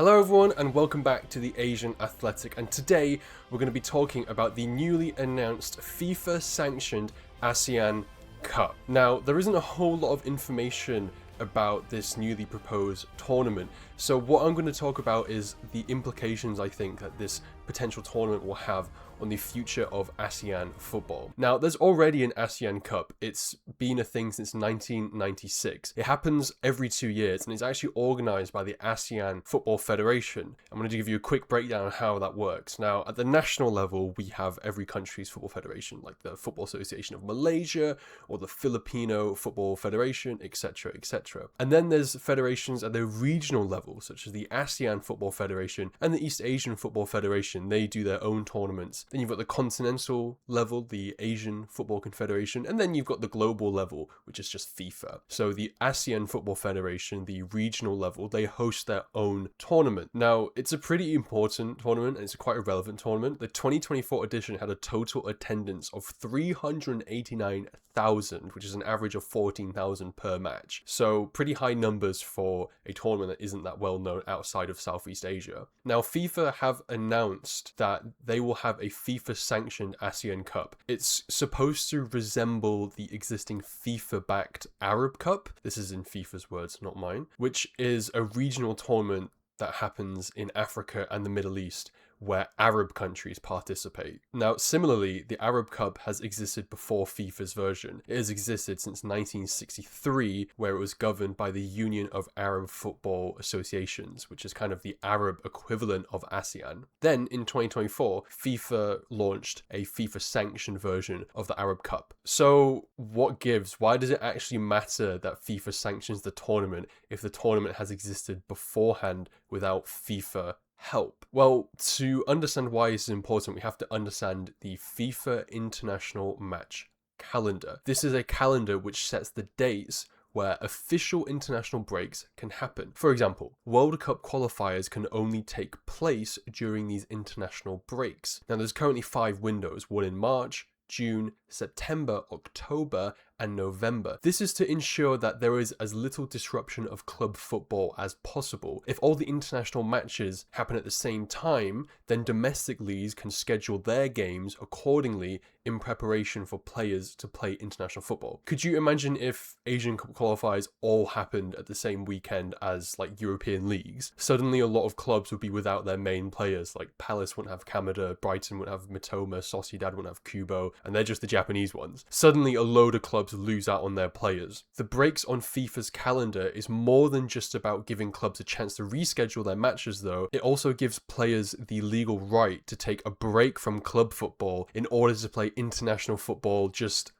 Hello everyone and welcome back to the Asian Athletic, and today we're going to be talking about the newly announced FIFA sanctioned ASEAN Cup. Now, there isn't a whole lot of information about this newly proposed tournament, so what I'm going to talk about is the implications I think that this potential tournament will have on the future of ASEAN football. Now, there's already an ASEAN Cup. It's been a thing since 1996. It happens every 2 years and it's actually organized by the ASEAN Football Federation. I'm going to give you a quick breakdown of how that works. Now, at the national level, we have every country's football federation, like the Football Association of Malaysia or the Filipino Football Federation, etc., etc. And then there's federations at the regional level, such as the ASEAN Football Federation and the East Asian Football Federation. They do their own tournaments. Then you've got the continental level, the Asian Football Confederation, and then you've got the global level, which is just FIFA. So the ASEAN Football Federation, the regional level, they host their own tournament. Now, it's a pretty important tournament and it's quite a relevant tournament. The 2024 edition had a total attendance of 389,000, which is an average of 14,000 per match. So pretty high numbers for a tournament that isn't that well known outside of Southeast Asia. Now, FIFA have announced that they will have a FIFA sanctioned ASEAN Cup. It's supposed to resemble the existing FIFA backed Arab Cup. This is in FIFA's words, not mine, which is a regional tournament that happens in Africa and the Middle East, where Arab countries participate. Now, similarly, the Arab Cup has existed before FIFA's version. It has existed since 1963, where it was governed by the Union of Arab Football Associations, which is kind of the Arab equivalent of ASEAN. Then, in 2024, FIFA launched a FIFA-sanctioned version of the Arab Cup. So, what gives? Why does it actually matter that FIFA sanctions the tournament if the tournament has existed beforehand without FIFA help? Well, to understand why this is important, we have to understand the FIFA International Match Calendar. This is a calendar which sets the dates where official international breaks can happen. For example, World Cup qualifiers can only take place during these international breaks. Now, there's currently 5 windows, one in March, June, September, October, and November. This is to ensure that there is as little disruption of club football as possible. If all the international matches happen at the same time, then domestic leagues can schedule their games accordingly in preparation for players to play international football. Could you imagine if Asian Cup qualifiers all happened at the same weekend as like European leagues? Suddenly a lot of clubs would be without their main players, like Palace wouldn't have Kamada, Brighton wouldn't have Mitoma, Sociedad wouldn't have Kubo, and they're just the Japanese ones. Suddenly a load of clubs lose out on their players. The breaks on FIFA's calendar is more than just about giving clubs a chance to reschedule their matches though. It also gives players the legal right to take a break from club football in order to play international football just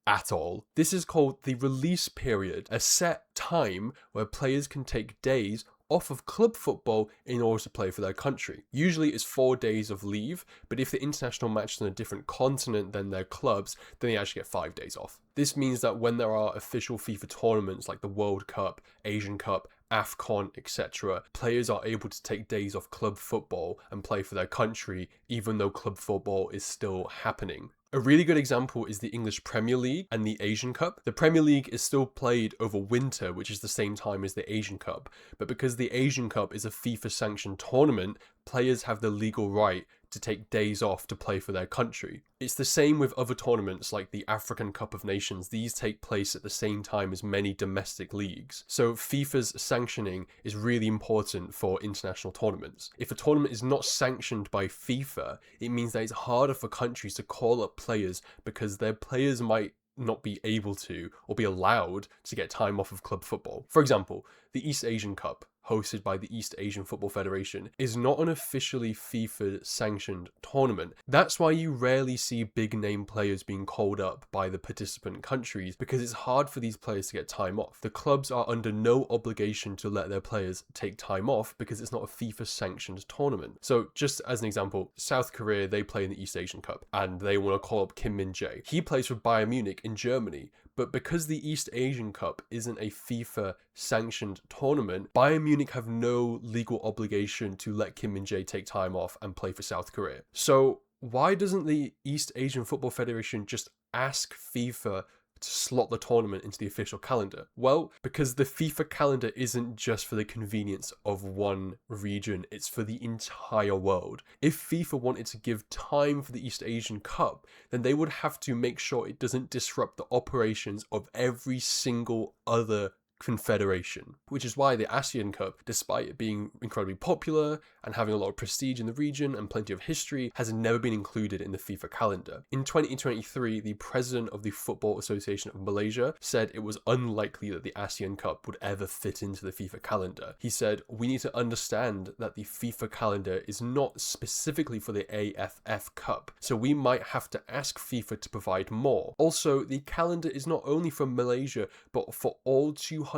at all. This is called the release period, a set time where players can take days off of club football in order to play for their country. Usually it's 4 days of leave, but if the international match is on a different continent than their clubs, then they actually get 5 days off. This means that when there are official FIFA tournaments like the World Cup, Asian Cup, AFCON, etc., players are able to take days off club football and play for their country, even though club football is still happening. A really good example is the English Premier League and the Asian Cup. The Premier League is still played over winter, which is the same time as the Asian Cup, but because the Asian Cup is a FIFA-sanctioned tournament, players have the legal right to take days off to play for their country. It's the same with other tournaments like the African Cup of Nations. These take place at the same time as many domestic leagues. So FIFA's sanctioning is really important for international tournaments. If a tournament is not sanctioned by FIFA, it means that it's harder for countries to call up players because their players might not be able to or be allowed to get time off of club football. For example, the East Asian Cup, hosted by the East Asian Football Federation, is not an officially FIFA-sanctioned tournament. That's why you rarely see big-name players being called up by the participant countries, because it's hard for these players to get time off. The clubs are under no obligation to let their players take time off because it's not a FIFA-sanctioned tournament. So just as an example, South Korea, they play in the East Asian Cup, and they want to call up Kim Min-jae. He plays for Bayern Munich in Germany, but because the East Asian Cup isn't a FIFA-sanctioned tournament, Bayern Munich have no legal obligation to let Kim Min-jae take time off and play for South Korea. So why doesn't the East Asian Football Federation just ask FIFA to slot the tournament into the official calendar? Well, because the FIFA calendar isn't just for the convenience of one region, it's for the entire world. If FIFA wanted to give time for the East Asian Cup, then they would have to make sure it doesn't disrupt the operations of every single other confederation, which is why the ASEAN Cup, despite it being incredibly popular and having a lot of prestige in the region and plenty of history, has never been included in the FIFA calendar. In 2023, the president of the Football Association of Malaysia said it was unlikely that the ASEAN Cup would ever fit into the FIFA calendar. He said, "We need to understand that the FIFA calendar is not specifically for the AFF Cup, so we might have to ask FIFA to provide more. Also, the calendar is not only for Malaysia, but for all 211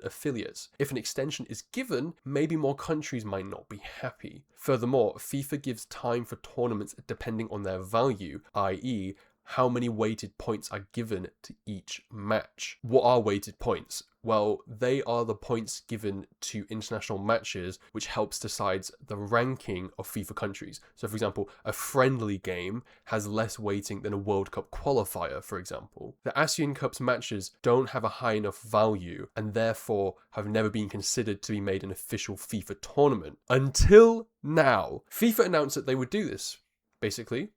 affiliates. If an extension is given, maybe more countries might not be happy." Furthermore, FIFA gives time for tournaments depending on their value, i.e., how many weighted points are given to each match. What are weighted points? Well, they are the points given to international matches, which helps decide the ranking of FIFA countries. So, for example, a friendly game has less weighting than a World Cup qualifier, for example. The ASEAN Cup's matches don't have a high enough value and therefore have never been considered to be made an official FIFA tournament. Until now. FIFA announced that they would do this, basically.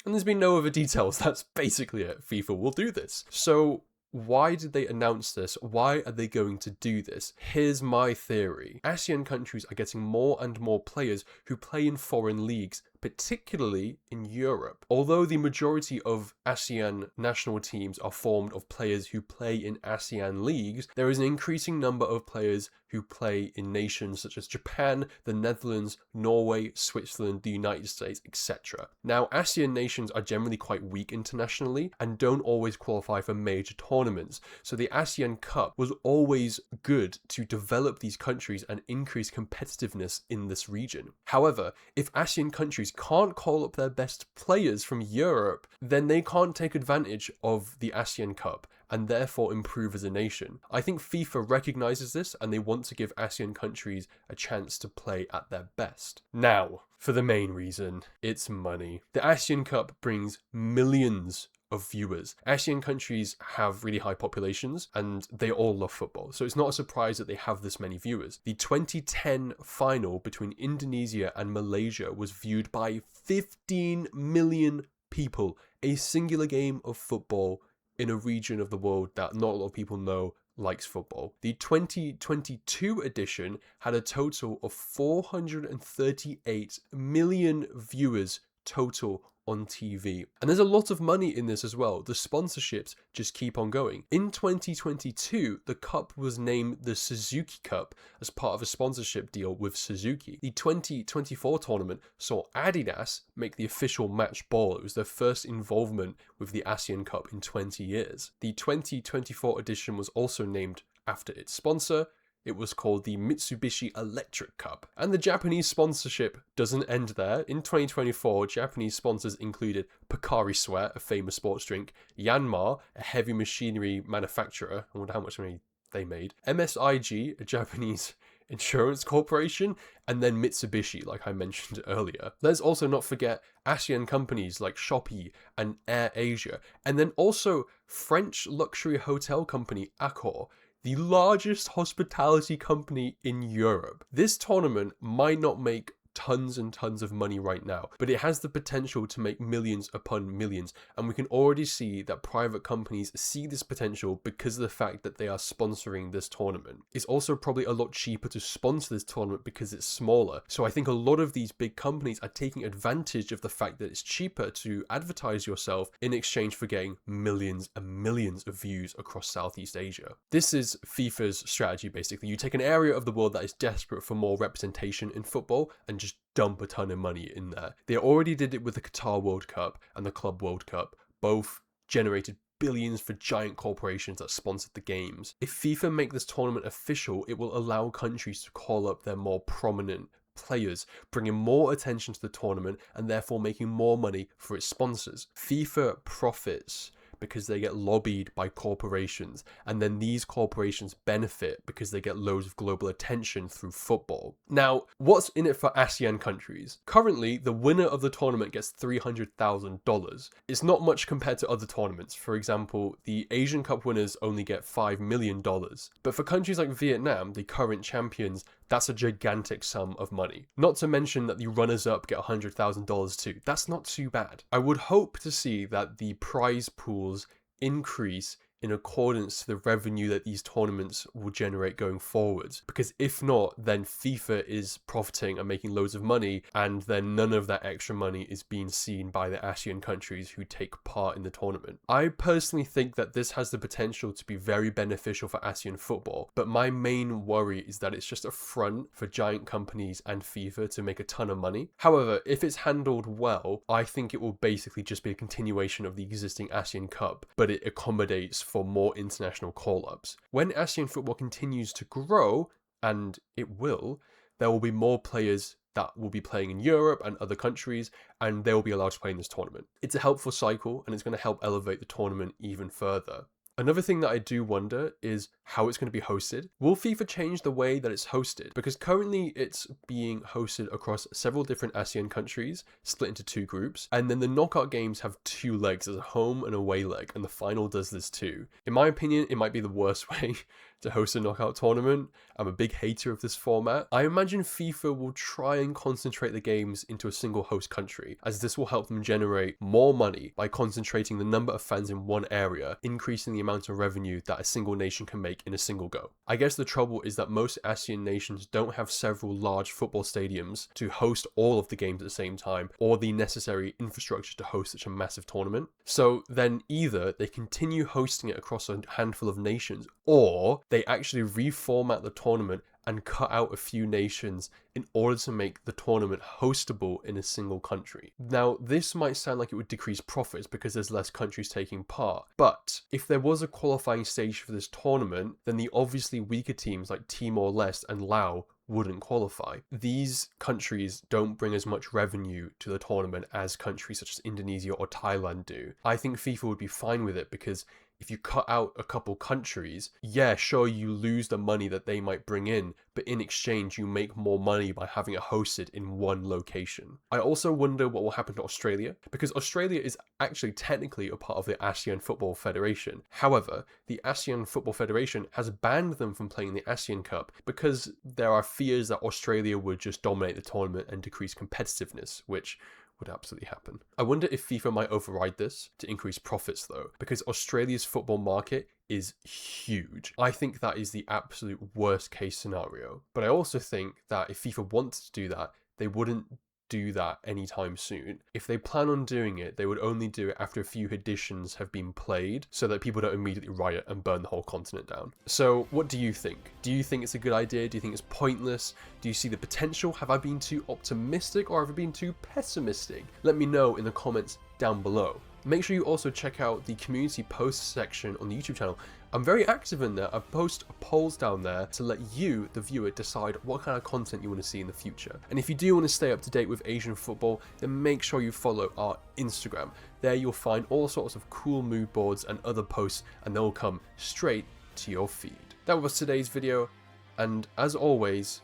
And there's been no other details. That's basically it. FIFA will do this. So why did they announce this? Why are they going to do this? Here's my theory. ASEAN countries are getting more and more players who play in foreign leagues, particularly in Europe. Although the majority of ASEAN national teams are formed of players who play in ASEAN leagues, there is an increasing number of players who play in nations such as Japan, the Netherlands, Norway, Switzerland, the United States, etc. Now, ASEAN nations are generally quite weak internationally and don't always qualify for major tournaments, so the ASEAN Cup was always good to develop these countries and increase competitiveness in this region. However, if ASEAN countries can't call up their best players from Europe, then they can't take advantage of the ASEAN Cup and therefore improve as a nation. I think FIFA recognizes this and they want to give ASEAN countries a chance to play at their best. Now, for the main reason, it's money. The ASEAN Cup brings millions of viewers. ASEAN countries have really high populations and they all love football, so it's not a surprise that they have this many viewers. The 2010 final between Indonesia and Malaysia was viewed by 15 million people, a singular game of football in a region of the world that not a lot of people know likes football. The 2022 edition had a total of 438 million viewers total on TV. And there's a lot of money in this as well. The sponsorships just keep on going. In 2022, the cup was named the Suzuki Cup as part of a sponsorship deal with Suzuki. The 2024 tournament saw Adidas make the official match ball. It was their first involvement with the ASEAN Cup in 20 years. The 2024 edition was also named after its sponsor. It was called the Mitsubishi Electric Cup. And the Japanese sponsorship doesn't end there. In 2024, Japanese sponsors included Pocari Sweat, a famous sports drink, Yanmar, a heavy machinery manufacturer, I wonder how much money they made, MSIG, a Japanese insurance corporation, and then Mitsubishi, like I mentioned earlier. Let's also not forget ASEAN companies like Shopee and Air Asia, and then also French luxury hotel company Accor, the largest hospitality company in Europe. This tournament might not make tons and tons of money right now, but it has the potential to make millions upon millions, and we can already see that private companies see this potential because of the fact that they are sponsoring this tournament. It's also probably a lot cheaper to sponsor this tournament because it's smaller, so I think a lot of these big companies are taking advantage of the fact that it's cheaper to advertise yourself in exchange for getting millions and millions of views across Southeast Asia. This is FIFA's strategy basically. You take an area of the world that is desperate for more representation in football and just dump a ton of money in there. They already did it with the Qatar World Cup and the Club World Cup. Both generated billions for giant corporations that sponsored the games. If FIFA make this tournament official, it will allow countries to call up their more prominent players, bringing more attention to the tournament and therefore making more money for its sponsors. FIFA profits because they get lobbied by corporations, and then these corporations benefit because they get loads of global attention through football. Now, what's in it for ASEAN countries? Currently, the winner of the tournament gets $300,000. It's not much compared to other tournaments. For example, the Asian Cup winners only get $5 million. But for countries like Vietnam, the current champions, that's a gigantic sum of money. Not to mention that the runners-up get $100,000 too. That's not too bad. I would hope to see that the prize pools increase in accordance to the revenue that these tournaments will generate going forwards. Because if not, then FIFA is profiting and making loads of money, and then none of that extra money is being seen by the ASEAN countries who take part in the tournament. I personally think that this has the potential to be very beneficial for ASEAN football, but my main worry is that it's just a front for giant companies and FIFA to make a ton of money. However, if it's handled well, I think it will basically just be a continuation of the existing ASEAN Cup, but it accommodates for more international call-ups. When ASEAN football continues to grow, and it will, there will be more players that will be playing in Europe and other countries, and they will be allowed to play in this tournament. It's a helpful cycle, and it's going to help elevate the tournament even further. Another thing that I do wonder is how it's going to be hosted. Will FIFA change the way that it's hosted? Because currently it's being hosted across several different ASEAN countries, split into 2 groups, and then the knockout games have 2 legs, there's a home and away leg, and the final does this too. In my opinion, it might be the worst way to host a knockout tournament. I'm a big hater of this format. I imagine FIFA will try and concentrate the games into a single host country, as this will help them generate more money by concentrating the number of fans in one area, increasing the amount of revenue that a single nation can make in a single go. I guess the trouble is that most ASEAN nations don't have several large football stadiums to host all of the games at the same time, or the necessary infrastructure to host such a massive tournament. So then either they continue hosting it across a handful of nations, or they actually reformat the tournament and cut out a few nations in order to make the tournament hostable in a single country. Now, this might sound like it would decrease profits because there's less countries taking part, but if there was a qualifying stage for this tournament, then the obviously weaker teams like Timor-Leste and Laos wouldn't qualify. These countries don't bring as much revenue to the tournament as countries such as Indonesia or Thailand do. I think FIFA would be fine with it because if you cut out a couple countries, yeah, sure, you lose the money that they might bring in, but in exchange, you make more money by having it hosted in one location. I also wonder what will happen to Australia, because Australia is actually technically a part of the ASEAN Football Federation. However, the ASEAN Football Federation has banned them from playing the ASEAN Cup because there are fears that Australia would just dominate the tournament and decrease competitiveness, which would absolutely happen. I wonder if FIFA might override this to increase profits though, because Australia's football market is huge. I think that is the absolute worst case scenario. But I also think that if FIFA wanted to do that, they wouldn't do that anytime soon. If they plan on doing it, they would only do it after a few editions have been played so that people don't immediately riot and burn the whole continent down. So what do you think? Do you think it's a good idea? Do you think it's pointless? Do you see the potential? Have I been too optimistic or have I been too pessimistic? Let me know in the comments down below. Make sure you also check out the community posts section on the YouTube channel. I'm very active in there. I post polls down there to let you, the viewer, decide what kind of content you want to see in the future. And if you do want to stay up to date with Asian football, then make sure you follow our Instagram. There you'll find all sorts of cool mood boards and other posts, and they'll come straight to your feed. That was today's video, and as always,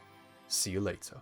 see you later.